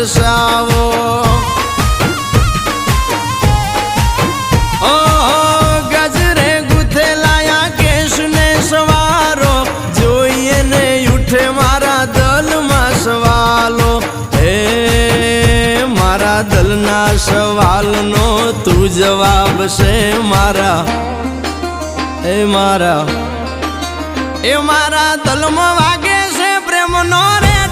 દર્શાવો ગજરે ગુથેલાયા કેશને સવારો જોઈએ ને ઉઠે મારા દલમાં સવાલો હે મારા દલના સવાલનો તું જવાબ છે મારા એ મારા દલમાં વાગે છે પ્રેમનો રે